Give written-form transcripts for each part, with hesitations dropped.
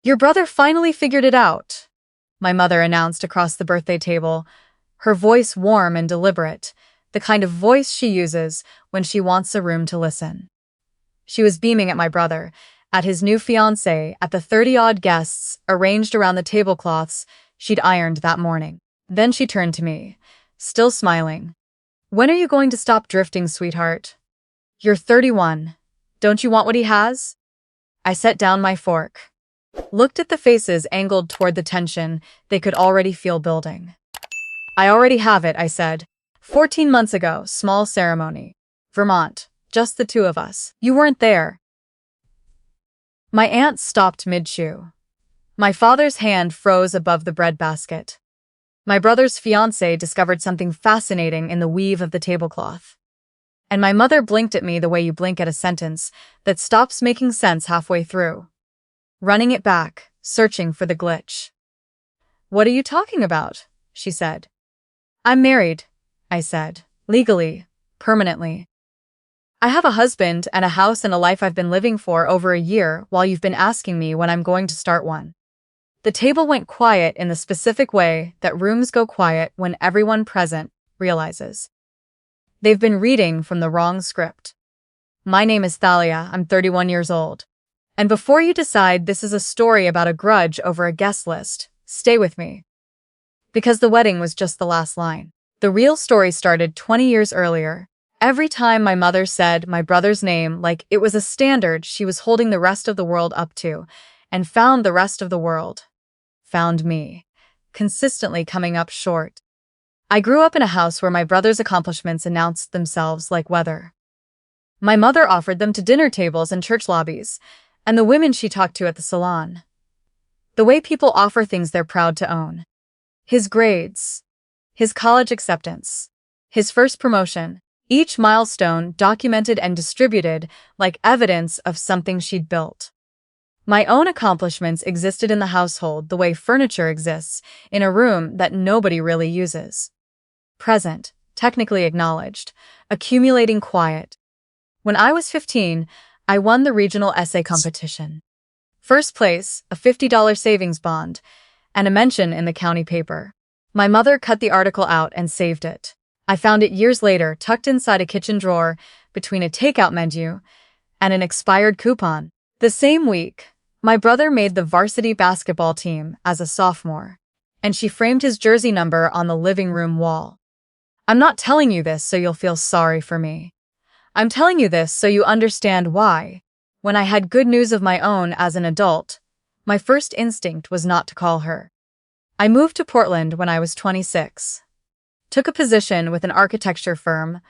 Your brother finally figured it out, my mother announced across the birthday table, her voice warm and deliberate, the kind of voice she uses when she wants a room to listen. She was beaming at my brother, at his new fiancé, at the 30-odd guests arranged around the tablecloths she'd ironed that morning. Then she turned to me, still smiling. When are you going to stop drifting, sweetheart? You're 31. Don't you want what he has? I set down my fork. Looked at the faces angled toward the tension they could already feel building. I already have it, I said. 14 months ago, small ceremony. Vermont, just the two of us. You weren't there. My aunt stopped mid-chew. My father's hand froze above the breadbasket. My brother's fiancé discovered something fascinating in the weave of the tablecloth. And my mother blinked at me the way you blink at a sentence that stops making sense halfway through. Running it back, searching for the glitch. What are you talking about? She said. I'm married, I said. Legally, permanently. I have a husband and a house and a life I've been living for over a year while you've been asking me when I'm going to start one. The table went quiet in the specific way that rooms go quiet when everyone present realizes they've been reading from the wrong script. My name is Thalia, I'm 31 years old. And before you decide this is a story about a grudge over a guest list, stay with me. Because the wedding was just the last line. The real story started 20 years earlier. Every time my mother said my brother's name like it was a standard she was holding the rest of the world up to, and found the rest of the world. Found me. Consistently coming up short. I grew up in a house where my brother's accomplishments announced themselves like weather. My mother offered them to dinner tables and church lobbies, and the women she talked to at the salon. The way people offer things they're proud to own. His grades. His college acceptance. His first promotion. Each milestone documented and distributed like evidence of something she'd built. My own accomplishments existed in the household the way furniture exists in a room that nobody really uses. Present, technically acknowledged, accumulating quiet. When I was 15, I won the regional essay competition. First place, a $50 savings bond, and a mention in the county paper. My mother cut the article out and saved it. I found it years later tucked inside a kitchen drawer between a takeout menu and an expired coupon. The same week, my brother made the varsity basketball team as a sophomore, and she framed his jersey number on the living room wall. I'm not telling you this so you'll feel sorry for me. I'm telling you this so you understand why, when I had good news of my own as an adult, my first instinct was not to call her. I moved to Portland when I was 26. Took a position with an architecture firm,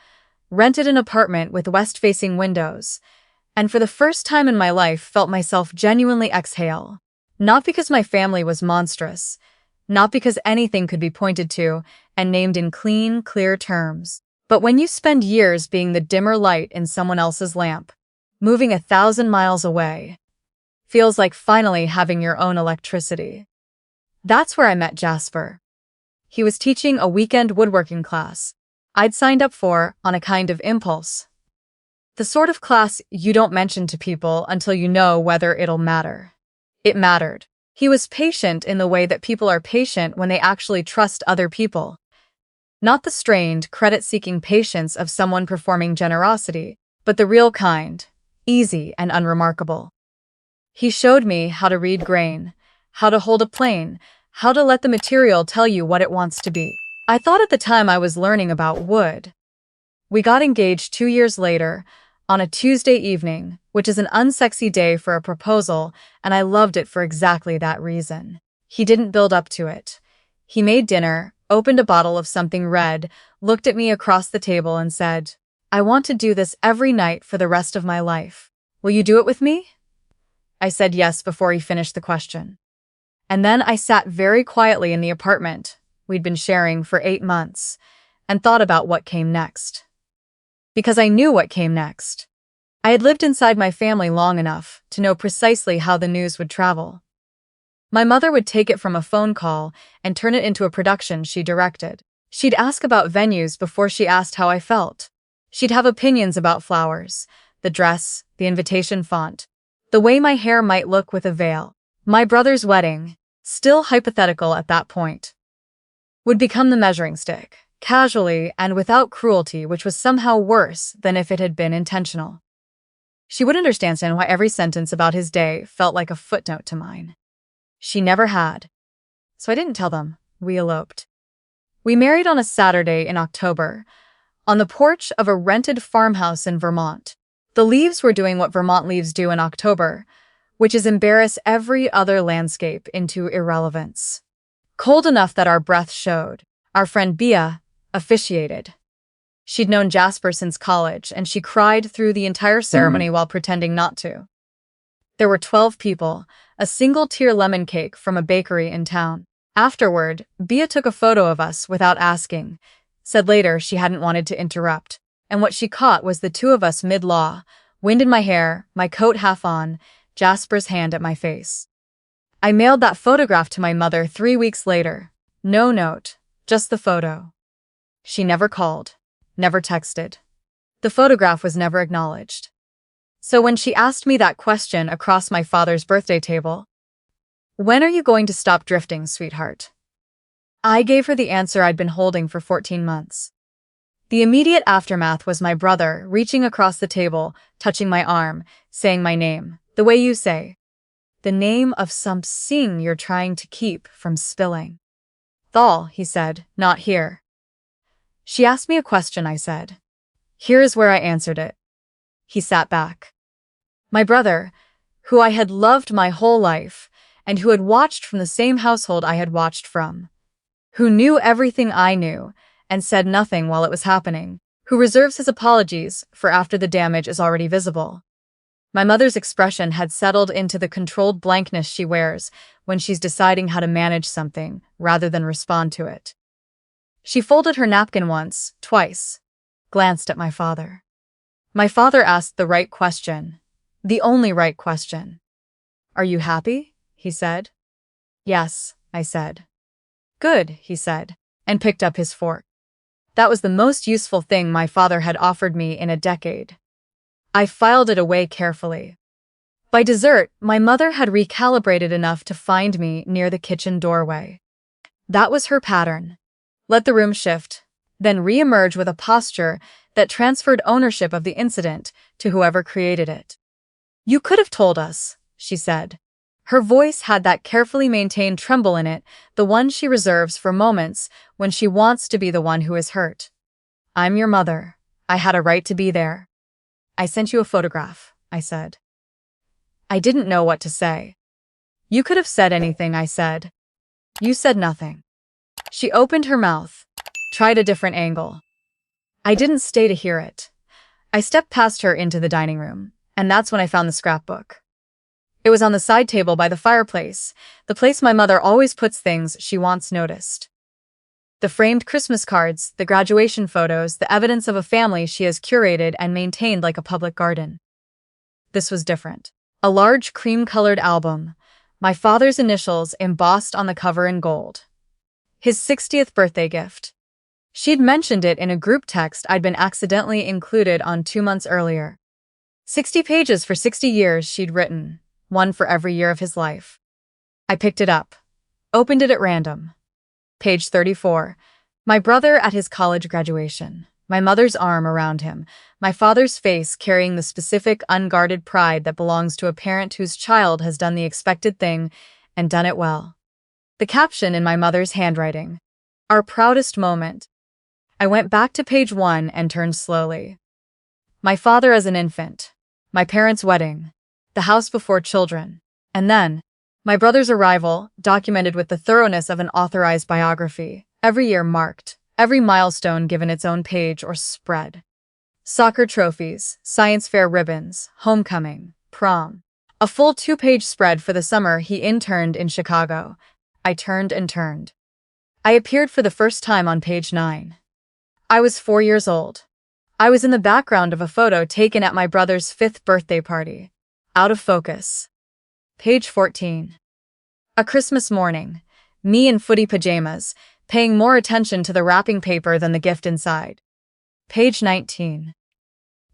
rented an apartment with west-facing windows, and for the first time in my life felt myself genuinely exhale. Not because my family was monstrous, not because anything could be pointed to and named in clean, clear terms. But when you spend years being the dimmer light in someone else's lamp, moving 1,000 miles away, feels like finally having your own electricity. That's where I met Jasper. He was teaching a weekend woodworking class I'd signed up for on a kind of impulse. The sort of class you don't mention to people until you know whether it'll matter. It mattered. He was patient in the way that people are patient when they actually trust other people. Not the strained, credit-seeking patience of someone performing generosity, but the real kind, easy and unremarkable. He showed me how to read grain, how to hold a plane, how to let the material tell you what it wants to be. I thought at the time I was learning about wood. We got engaged 2 years later, on a Tuesday evening, which is an unsexy day for a proposal, and I loved it for exactly that reason. He didn't build up to it. He made dinner, opened a bottle of something red, looked at me across the table and said, I want to do this every night for the rest of my life. Will you do it with me? I said yes before he finished the question. And then I sat very quietly in the apartment we'd been sharing for 8 months and thought about what came next. Because I knew what came next. I had lived inside my family long enough to know precisely how the news would travel. My mother would take it from a phone call and turn it into a production she directed. She'd ask about venues before she asked how I felt. She'd have opinions about flowers, the dress, the invitation font, the way my hair might look with a veil. My brother's wedding, still hypothetical at that point, would become the measuring stick, casually and without cruelty, which was somehow worse than if it had been intentional. She would understand why every sentence about his day felt like a footnote to mine. She never had. So I didn't tell them. We eloped. We married on a Saturday in October, on the porch of a rented farmhouse in Vermont. The leaves were doing what Vermont leaves do in October, which is embarrass every other landscape into irrelevance. Cold enough that our breath showed. Our friend Bia officiated. She'd known Jasper since college, and she cried through the entire ceremony while pretending not to. There were 12 people, a single-tier lemon cake from a bakery in town. Afterward, Bia took a photo of us without asking, said later she hadn't wanted to interrupt, and what she caught was the two of us mid-law, wind in my hair, my coat half on, Jasper's hand at my face. I mailed that photograph to my mother 3 weeks later. No note, just the photo. She never called, never texted. The photograph was never acknowledged. So when she asked me that question across my father's birthday table, "When are you going to stop drifting, sweetheart?" I gave her the answer I'd been holding for 14 months. The immediate aftermath was my brother reaching across the table, touching my arm, saying my name, the way you say, the name of something you're trying to keep from spilling. "Thal," he said, "not here." She asked me a question, I said. Here is where I answered it. He sat back. My brother, who I had loved my whole life, and who had watched from the same household I had watched from, who knew everything I knew and said nothing while it was happening, who reserves his apologies for after the damage is already visible. My mother's expression had settled into the controlled blankness she wears when she's deciding how to manage something rather than respond to it. She folded her napkin once, twice, glanced at my father. My father asked the right question, the only right question. "Are you happy?" he said. "Yes," I said. "Good," he said, and picked up his fork. That was the most useful thing my father had offered me in a decade. I filed it away carefully. By dessert, my mother had recalibrated enough to find me near the kitchen doorway. That was her pattern. Let the room shift, then re-emerge with a posture that transferred ownership of the incident to whoever created it. "You could have told us," she said. Her voice had that carefully maintained tremble in it, the one she reserves for moments when she wants to be the one who is hurt. "I'm your mother. I had a right to be there." "I sent you a photograph," I said. I didn't know what to say. "You could have said anything," I said. "You said nothing." She opened her mouth, tried a different angle. I didn't stay to hear it. I stepped past her into the dining room, and that's when I found the scrapbook. It was on the side table by the fireplace, the place my mother always puts things she wants noticed. The framed Christmas cards, the graduation photos, the evidence of a family she has curated and maintained like a public garden. This was different. A large cream-colored album, my father's initials embossed on the cover in gold. His 60th birthday gift. She'd mentioned it in a group text I'd been accidentally included on 2 months earlier. 60 pages for 60 years, she'd written, one for every year of his life. I picked it up, opened it at random. Page 34. My brother at his college graduation. My mother's arm around him. My father's face carrying the specific unguarded pride that belongs to a parent whose child has done the expected thing and done it well. The caption in my mother's handwriting. Our proudest moment. I went back to page 1 and turned slowly. My father as an infant. My parents' wedding. The house before children. And then, my brother's arrival, documented with the thoroughness of an authorized biography, every year marked, every milestone given its own page or spread. Soccer trophies, science fair ribbons, homecoming, prom. A full 2-page spread for the summer he interned in Chicago. I turned and turned. I appeared for the first time on page 9. I was 4 years old. I was in the background of a photo taken at my brother's 5th birthday party. Out of focus. Page 14. A Christmas morning. Me in footy pajamas, paying more attention to the wrapping paper than the gift inside. Page 19.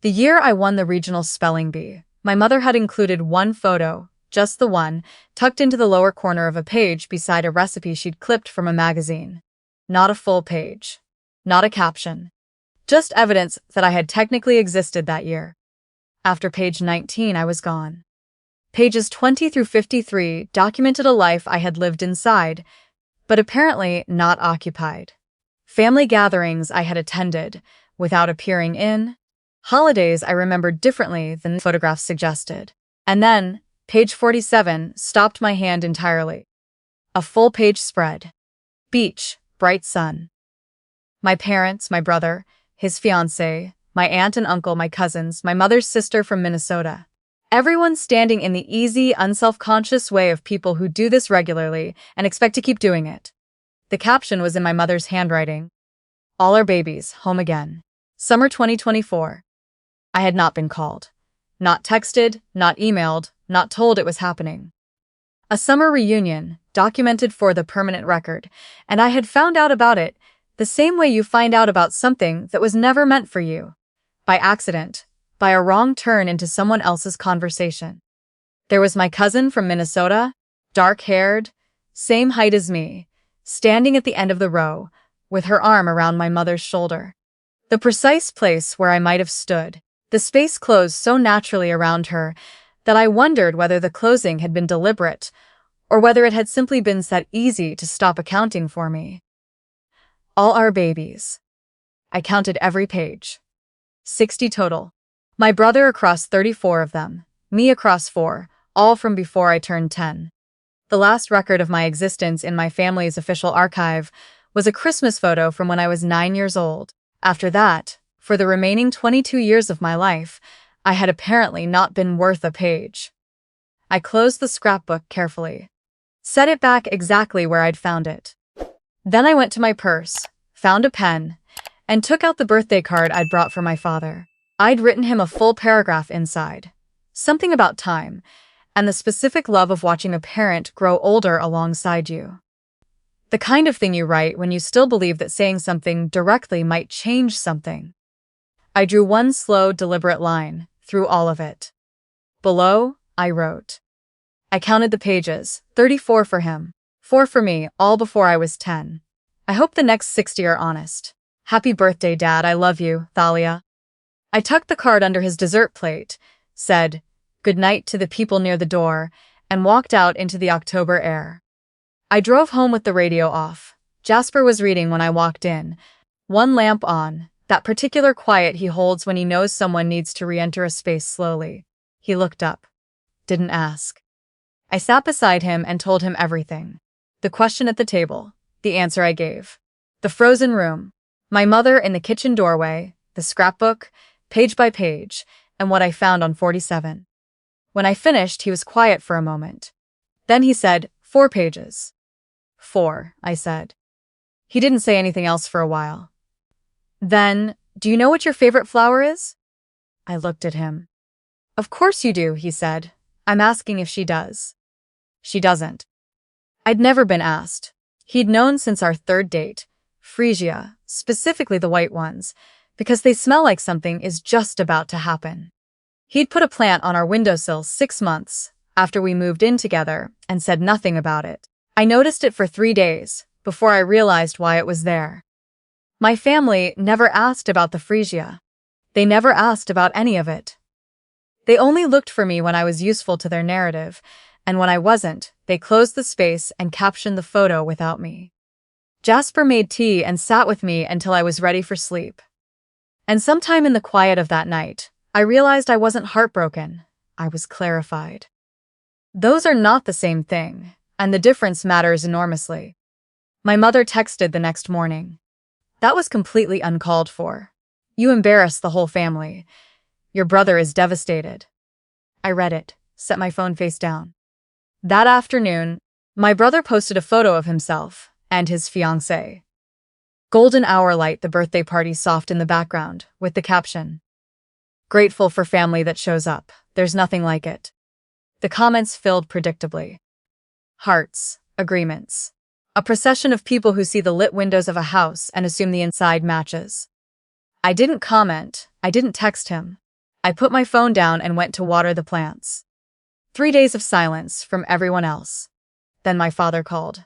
The year I won the regional spelling bee, my mother had included one photo, just the one, tucked into the lower corner of a page beside a recipe she'd clipped from a magazine. Not a full page. Not a caption. Just evidence that I had technically existed that year. After page 19, I was gone. Pages 20 through 53 documented a life I had lived inside, but apparently not occupied. Family gatherings I had attended, without appearing in. Holidays I remembered differently than the photographs suggested. And then, page 47 stopped my hand entirely. A full-page spread. Beach, bright sun. My parents, my brother, his fiancée, my aunt and uncle, my cousins, my mother's sister from Minnesota. Everyone standing in the easy, unself-conscious way of people who do this regularly and expect to keep doing it. The caption was in my mother's handwriting. All our babies, home again. Summer 2024. I had not been called. Not texted, not emailed, not told it was happening. A summer reunion, documented for the permanent record, and I had found out about it the same way you find out about something that was never meant for you. By accident, by a wrong turn into someone else's conversation. There was my cousin from Minnesota, dark-haired, same height as me, standing at the end of the row, with her arm around my mother's shoulder. The precise place where I might have stood. The space closed so naturally around her that I wondered whether the closing had been deliberate or whether it had simply been set easy to stop accounting for me. All our babies. I counted every page. 60 total. My brother across 34 of them, me across 4, all from before I turned 10. The last record of my existence in my family's official archive was a Christmas photo from when I was 9 years old. After that, for the remaining 22 years of my life, I had apparently not been worth a page. I closed the scrapbook carefully. Set it back exactly where I'd found it. Then I went to my purse, found a pen, and took out the birthday card I'd brought for my father. I'd written him a full paragraph inside. Something about time, and the specific love of watching a parent grow older alongside you. The kind of thing you write when you still believe that saying something directly might change something. I drew one slow, deliberate line through all of it. Below, I wrote. I counted the pages, 34 for him, 4 for me, all before I was 10. I hope the next 60 are honest. Happy birthday, Dad, I love you, Thalia. I tucked the card under his dessert plate, said good night to the people near the door, and walked out into the October air. I drove home with the radio off. Jasper was reading when I walked in, one lamp on, that particular quiet he holds when he knows someone needs to re-enter a space slowly. He looked up. Didn't ask. I sat beside him and told him everything. The question at the table, the answer I gave. The frozen room, my mother in the kitchen doorway, the scrapbook, page by page, and what I found on 47. When I finished, he was quiet for a moment. Then he said, 4 pages. 4, I said. He didn't say anything else for a while. Then, do you know what your favorite flower is? I looked at him. Of course you do, he said. I'm asking if she does. She doesn't. I'd never been asked. He'd known since our 3rd date. Freesia, specifically the white ones, because they smell like something is just about to happen. He'd put a plant on our windowsill 6 months after we moved in together and said nothing about it. I noticed it for 3 days before I realized why it was there. My family never asked about the freesia. They never asked about any of it. They only looked for me when I was useful to their narrative, and when I wasn't, they closed the space and captioned the photo without me. Jasper made tea and sat with me until I was ready for sleep. And sometime in the quiet of that night, I realized I wasn't heartbroken. I was clarified. Those are not the same thing, and the difference matters enormously. My mother texted the next morning. That was completely uncalled for. You embarrassed the whole family. Your brother is devastated. I read it, set my phone face down. That afternoon, my brother posted a photo of himself and his fiancée. Golden hour light, the birthday party soft in the background, with the caption, "Grateful for family that shows up. There's nothing like it." The comments filled predictably. Hearts, agreements. A procession of people who see the lit windows of a house and assume the inside matches. I didn't comment. I didn't text him. I put my phone down and went to water the plants. 3 days of silence from everyone else. Then my father called.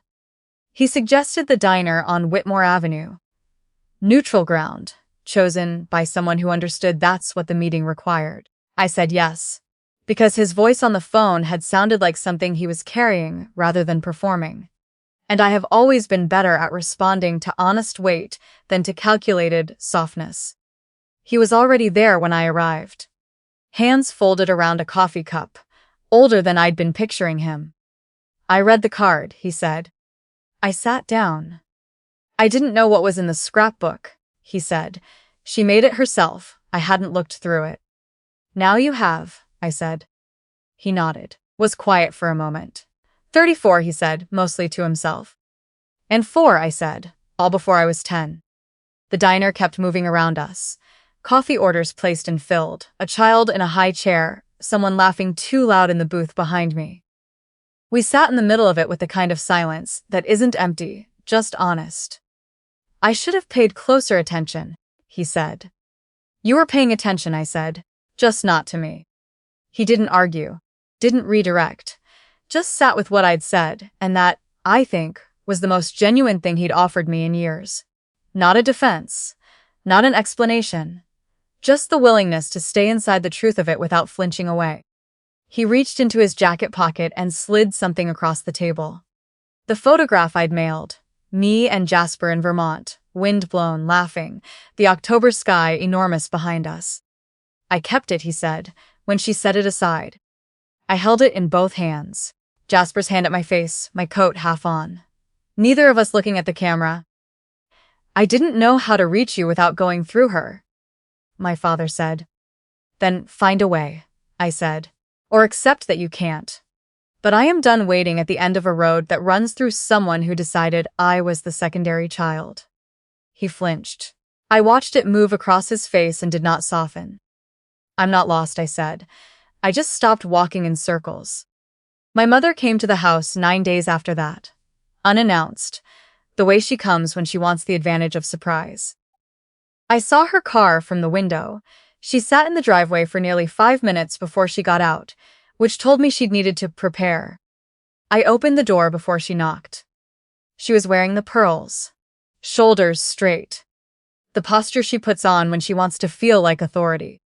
He suggested the diner on Whitmore Avenue. Neutral ground, chosen by someone who understood that's what the meeting required. I said yes, because his voice on the phone had sounded like something he was carrying rather than performing. And I have always been better at responding to honest weight than to calculated softness. He was already there when I arrived. Hands folded around a coffee cup, older than I'd been picturing him. I read the card, he said. I sat down. I didn't know what was in the scrapbook, he said. She made it herself. I hadn't looked through it. Now you have, I said. He nodded, was quiet for a moment. 34, he said, mostly to himself. And 4, I said, all before I was 10. The diner kept moving around us. Coffee orders placed and filled, a child in a high chair, someone laughing too loud in the booth behind me. We sat in the middle of it with the kind of silence that isn't empty, just honest. I should have paid closer attention, he said. You were paying attention, I said, just not to me. He didn't argue, didn't redirect, just sat with what I'd said, and that, I think, was the most genuine thing he'd offered me in years. Not a defense, not an explanation, just the willingness to stay inside the truth of it without flinching away. He reached into his jacket pocket and slid something across the table. The photograph I'd mailed, me and Jasper in Vermont, wind-blown, laughing, the October sky enormous behind us. I kept it, he said, when she set it aside. I held it in both hands, Jasper's hand at my face, my coat half on. Neither of us looking at the camera. I didn't know how to reach you without going through her, my father said. Then find a way, I said, or accept that you can't. But I am done waiting at the end of a road that runs through someone who decided I was the secondary child. He flinched. I watched it move across his face and did not soften. I'm not lost, I said. I just stopped walking in circles. My mother came to the house 9 days after that, unannounced, the way she comes when she wants the advantage of surprise. I saw her car from the window. She sat in the driveway for nearly 5 minutes before she got out, which told me she'd needed to prepare. I opened the door before she knocked. She was wearing the pearls, shoulders straight, the posture she puts on when she wants to feel like authority.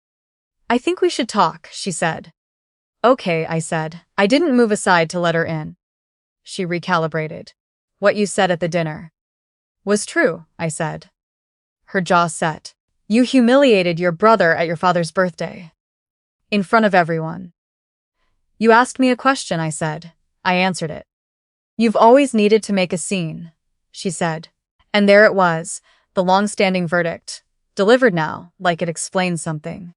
I think we should talk, she said. Okay, I said. I didn't move aside to let her in. She recalibrated. What you said at the dinner was true, I said. Her jaw set. You humiliated your brother at your father's birthday. In front of everyone. You asked me a question, I said. I answered it. You've always needed to make a scene, she said. And there it was, the long-standing verdict, delivered now, like it explained something.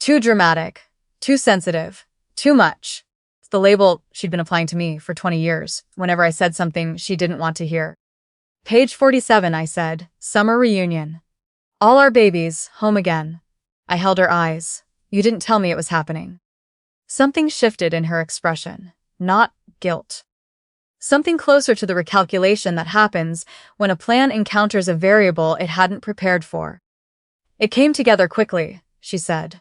Too dramatic, too sensitive, too much. It's the label she'd been applying to me for 20 years, whenever I said something she didn't want to hear. Page 47, I said, summer reunion. All our babies, home again. I held her eyes. You didn't tell me it was happening. Something shifted in her expression, not guilt. Something closer to the recalculation that happens when a plan encounters a variable it hadn't prepared for. It came together quickly, she said.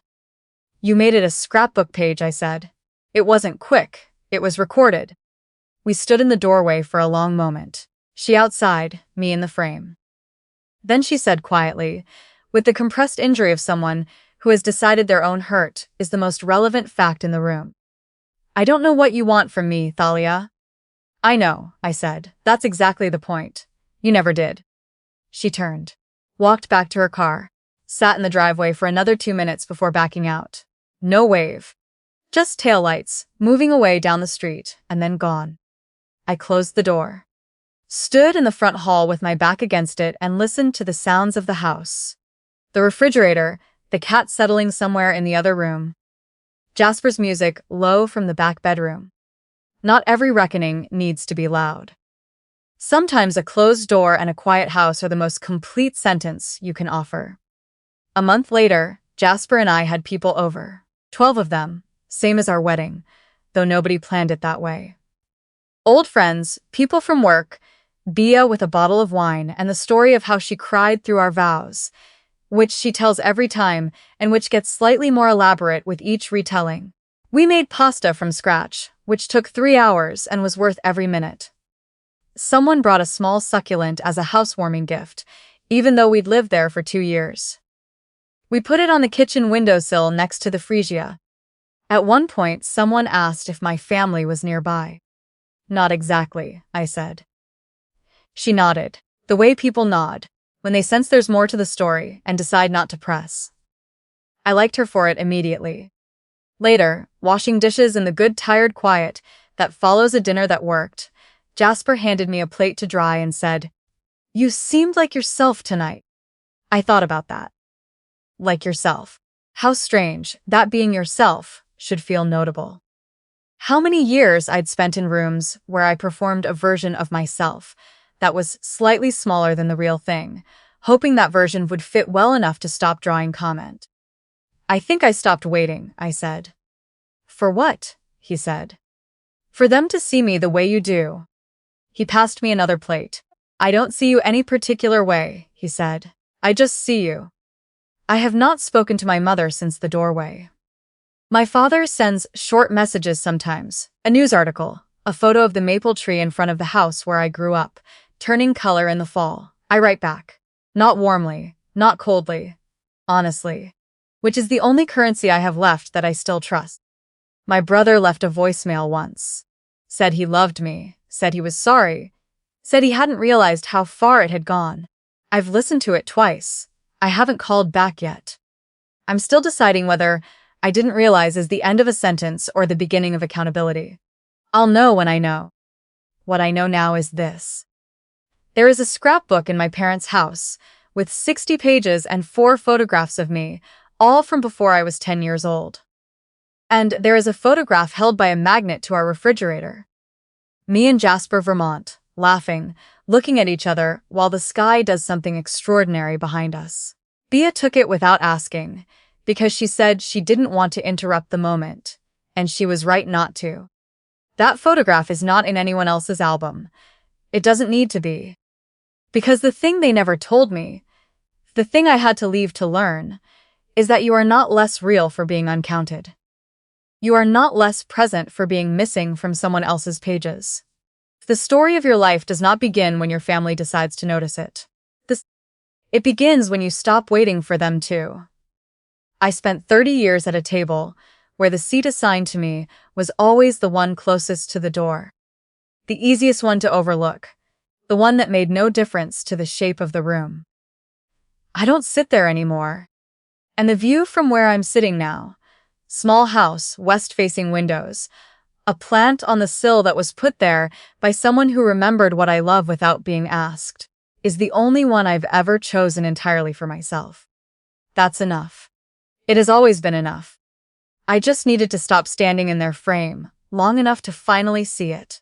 You made it a scrapbook page, I said. It wasn't quick, it was recorded. We stood in the doorway for a long moment. She outside, me in the frame. Then she said quietly, with the compressed injury of someone who has decided their own hurt is the most relevant fact in the room. I don't know what you want from me, Thalia. I know, I said. That's exactly the point. You never did. She turned, walked back to her car, sat in the driveway for another 2 minutes before backing out. No wave. Just taillights, moving away down the street, and then gone. I closed the door. Stood in the front hall with my back against it and listened to the sounds of the house. The refrigerator, the cat settling somewhere in the other room. Jasper's music low from the back bedroom. Not every reckoning needs to be loud. Sometimes a closed door and a quiet house are the most complete sentence you can offer. A month later, Jasper and I had people over. 12 of them, same as our wedding, though nobody planned it that way. Old friends, people from work, Bia with a bottle of wine and the story of how she cried through our vows, which she tells every time and which gets slightly more elaborate with each retelling. We made pasta from scratch, which took 3 hours and was worth every minute. Someone brought a small succulent as a housewarming gift, even though we'd lived there for 2 years. We put it on the kitchen windowsill next to the freesia. At one point, someone asked if my family was nearby. Not exactly, I said. She nodded, the way people nod, when they sense there's more to the story and decide not to press. I liked her for it immediately. Later, washing dishes in the good tired quiet that follows a dinner that worked, Jasper handed me a plate to dry and said, "You seemed like yourself tonight." I thought about that. Like yourself. How strange that being yourself should feel notable. How many years I'd spent in rooms where I performed a version of myself that was slightly smaller than the real thing, hoping that version would fit well enough to stop drawing comment. "I think I stopped waiting," I said. "For what?" he said. "For them to see me the way you do." He passed me another plate. "I don't see you any particular way," he said. "I just see you." I have not spoken to my mother since the doorway. My father sends short messages sometimes, a news article, a photo of the maple tree in front of the house where I grew up, turning color in the fall. I write back. Not warmly, not coldly, honestly, which is the only currency I have left that I still trust. My brother left a voicemail once. Said he loved me, said he was sorry, said he hadn't realized how far it had gone. I've listened to it twice. I haven't called back yet. I'm still deciding whether "I didn't realize" is the end of a sentence or the beginning of accountability. I'll know when I know. What I know now is this. There is a scrapbook in my parents' house with 60 pages and 4 photographs of me, all from before I was 10 years old. And there is a photograph held by a magnet to our refrigerator. Me in Jasper, Vermont, laughing, looking at each other while the sky does something extraordinary behind us. Bea took it without asking, because she said she didn't want to interrupt the moment, and she was right not to. That photograph is not in anyone else's album. It doesn't need to be. Because the thing they never told me, the thing I had to leave to learn, is that you are not less real for being uncounted. You are not less present for being missing from someone else's pages. The story of your life does not begin when your family decides to notice it. It begins when you stop waiting for them to. I spent 30 years at a table where the seat assigned to me was always the one closest to the door. The easiest one to overlook. The one that made no difference to the shape of the room. I don't sit there anymore. And the view from where I'm sitting now, small house, west-facing windows, a plant on the sill that was put there by someone who remembered what I love without being asked, is the only one I've ever chosen entirely for myself. That's enough. It has always been enough. I just needed to stop standing in their frame long enough to finally see it.